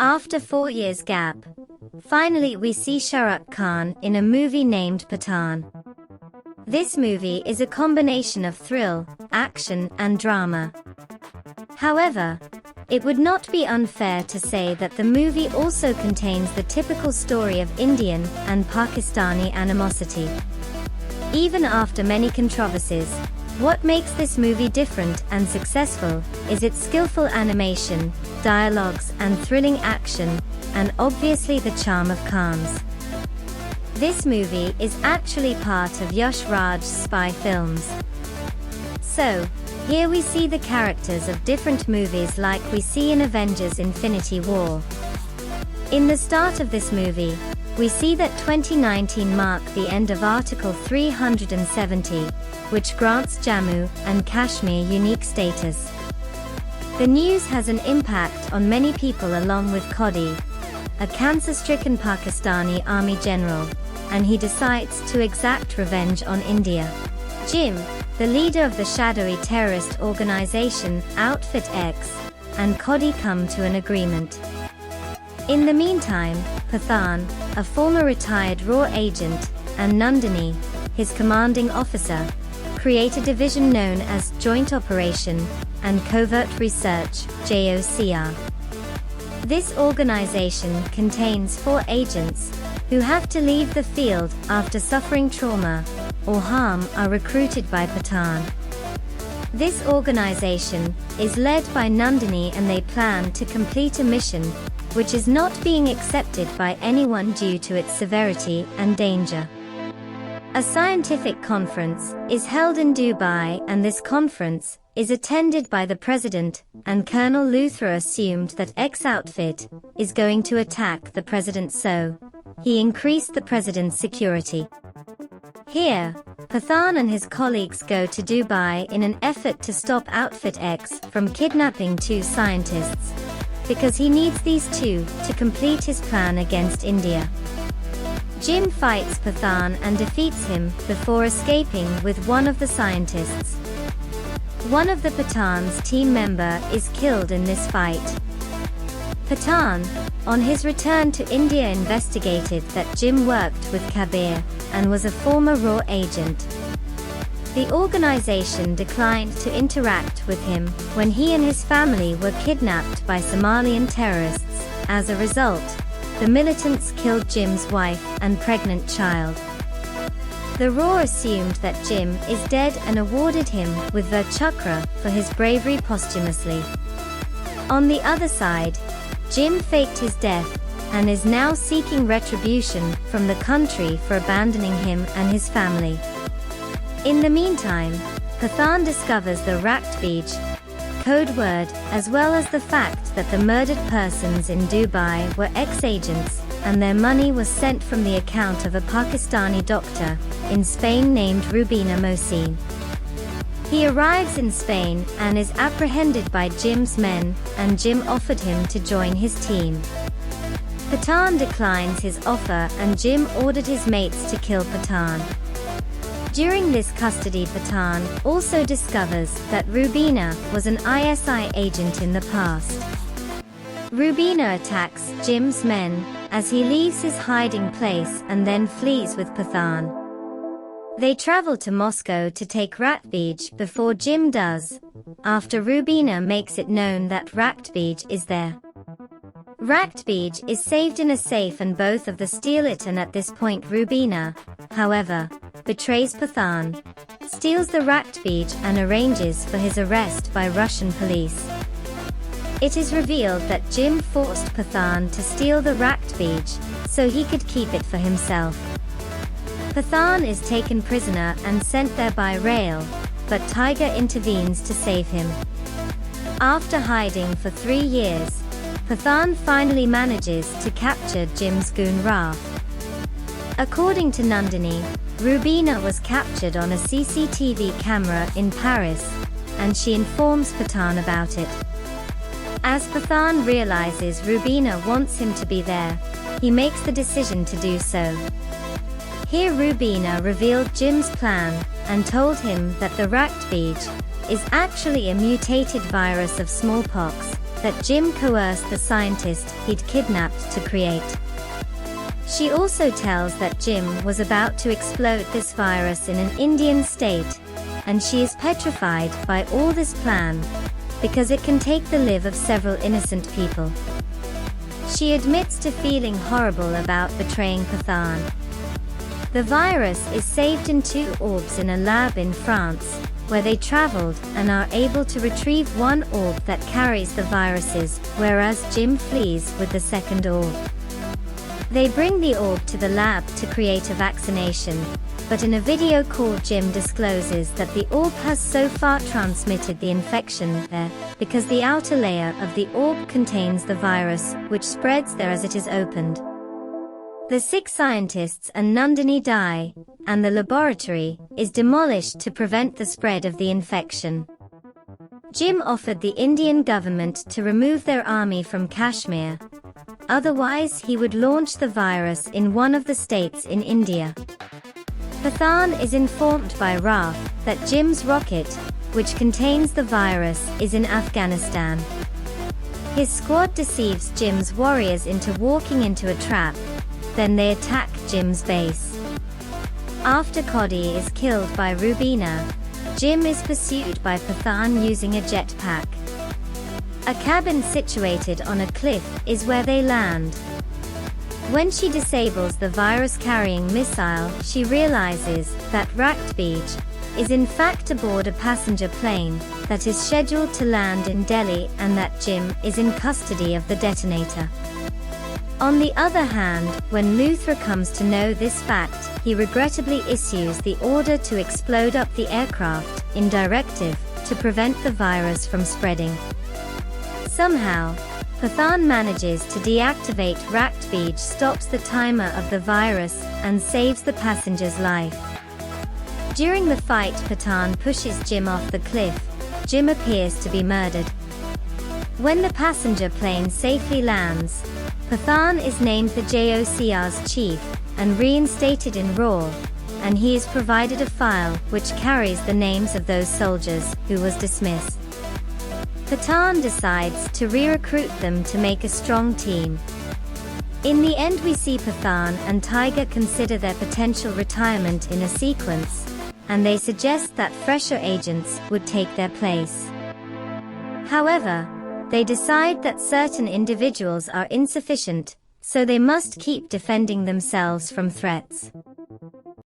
After 4 years gap, finally we see Shah Rukh Khan in a movie named Pathaan. This movie is a combination of thrill, action and drama. However, it would not be unfair to say that the movie also contains the typical story of Indian and Pakistani animosity. Even after many controversies, what makes this movie different and successful is its skillful animation, dialogues and thrilling action, and obviously the charm of Khan's. This movie is actually part of Yash Raj's spy films. So, here we see the characters of different movies like we see in Avengers Infinity War. In the start of this movie, we see that 2019 marked the end of Article 370, which grants Jammu and Kashmir unique status. The news has an impact on many people along with Kodi, a cancer-stricken Pakistani army general, and he decides to exact revenge on India. Jim, the leader of the shadowy terrorist organization Outfit X, and Kodi come to an agreement. In the meantime, Pathaan, a former retired RAW agent, and Nandini, his commanding officer, create a division known as Joint Operation and Covert Research, JOCR. This organization contains 4 agents who have to leave the field after suffering trauma or harm are recruited by Pathaan. This organization is led by Nandini and they plan to complete a mission which is not being accepted by anyone due to its severity and danger. A scientific conference is held in Dubai and this conference is attended by the president, and Colonel Luthra assumed that X outfit is going to attack the president, so he increased the president's security. Here, Pathaan and his colleagues go to Dubai in an effort to stop Outfit X from kidnapping 2 scientists, because he needs these 2 to complete his plan against India. Jim fights Pathaan and defeats him before escaping with one of the scientists. One of the Pathaan's team member is killed in this fight. Pathaan, on his return to India, investigated that Jim worked with Kabir and was a former RAW agent. The organization declined to interact with him when he and his family were kidnapped by Somalian terrorists. As a result, the militants killed Jim's wife and pregnant child. The RAW assumed that Jim is dead and awarded him with the Chopra for his bravery posthumously. On the other side, Jim faked his death and is now seeking retribution from the country for abandoning him and his family. In the meantime, Pathaan discovers the Rakt Beej code word as well as the fact that the murdered persons in Dubai were ex-agents and their money was sent from the account of a Pakistani doctor in Spain named Rubina Mohsin. He arrives in Spain and is apprehended by Jim's men, and Jim offered him to join his team. Pathaan declines his offer and Jim ordered his mates to kill Pathaan. During this custody, Pathaan also discovers that Rubina was an ISI agent in the past. Rubina attacks Jim's men as he leaves his hiding place and then flees with Pathaan. They travel to Moscow to take Ratbij before Jim does, after Rubina makes it known that Ratbij is there. Ratbij is saved in a safe and both of them steal it, and at this point Rubina, however, betrays Pathaan, steals the Ratbij and arranges for his arrest by Russian police. It is revealed that Jim forced Pathaan to steal the Ratbij so he could keep it for himself. Pathaan is taken prisoner and sent there by rail, but Tiger intervenes to save him. After hiding for 3 years, Pathaan finally manages to capture Jim's goon Raf. According to Nandini, Rubina was captured on a CCTV camera in Paris, and she informs Pathaan about it. As Pathaan realizes Rubina wants him to be there, he makes the decision to do so. Here Rubina revealed Jim's plan and told him that the Ratbij is actually a mutated virus of smallpox that Jim coerced the scientist he'd kidnapped to create. She also tells that Jim was about to explode this virus in an Indian state, and she is petrified by all this plan, because it can take the life of several innocent people. She admits to feeling horrible about betraying Pathaan. The virus is saved in 2 orbs in a lab in France, where they traveled and are able to retrieve 1 orb that carries the viruses, whereas Jim flees with the 2nd orb. They bring the orb to the lab to create a vaccination, but in a video call Jim discloses that the orb has so far transmitted the infection there, because the outer layer of the orb contains the virus, which spreads there as it is opened. The 6 scientists and Nandini die, and the laboratory is demolished to prevent the spread of the infection. Jim offered the Indian government to remove their army from Kashmir, otherwise he would launch the virus in one of the states in India. Pathaan is informed by Raf that Jim's rocket, which contains the virus, is in Afghanistan. His squad deceives Jim's warriors into walking into a trap, then they attack Jim's base. After Cody is killed by Rubina, Jim is pursued by Pathaan using a jetpack. A cabin situated on a cliff is where they land. When she disables the virus-carrying missile, she realizes that Rakhtbij is in fact aboard a passenger plane that is scheduled to land in Delhi and that Jim is in custody of the detonator. On the other hand, when Luthra comes to know this fact, he regrettably issues the order to explode up the aircraft in directive to prevent the virus from spreading. Somehow, Pathaan manages to deactivate Rakhtbij, stops the timer of the virus, and saves the passenger's life. During the fight, Pathaan pushes Jim off the cliff. Jim appears to be murdered. When the passenger plane safely lands, Pathaan is named the JOCR's chief and reinstated in RAW, and he is provided a file which carries the names of those soldiers who was dismissed. Pathaan decides to re-recruit them to make a strong team. In the end, we see Pathaan and Tiger consider their potential retirement in a sequence, and they suggest that fresher agents would take their place. However, they decide that certain individuals are insufficient, so they must keep defending themselves from threats.